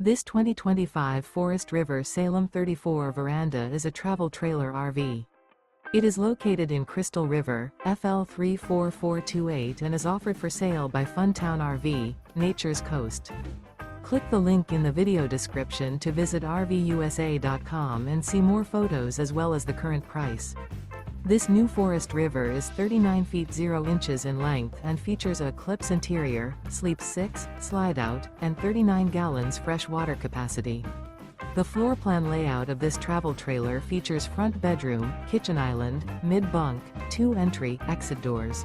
This 2025 Forest River Salem 34 Veranda is a travel trailer RV. It is located in Crystal River, FL 34428 and is offered for sale by Funtown RV, Nature's Coast. Click the link in the video description to visit RVUSA.com and see more photos as well as the current price. This new Forest River is 39 feet 0 inches in length and features a ECLIPSE interior, sleeps 6, slide-out, and 39 gallons fresh water capacity. The floor plan layout of this travel trailer features front bedroom, kitchen island, mid-bunk, 2 entry, exit doors.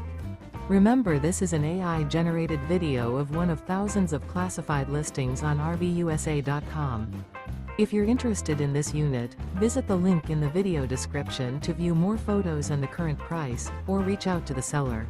Remember, this is an AI-generated video of one of thousands of classified listings on RVUSA.com. If you're interested in this unit, visit the link in the video description to view more photos and the current price, or reach out to the seller.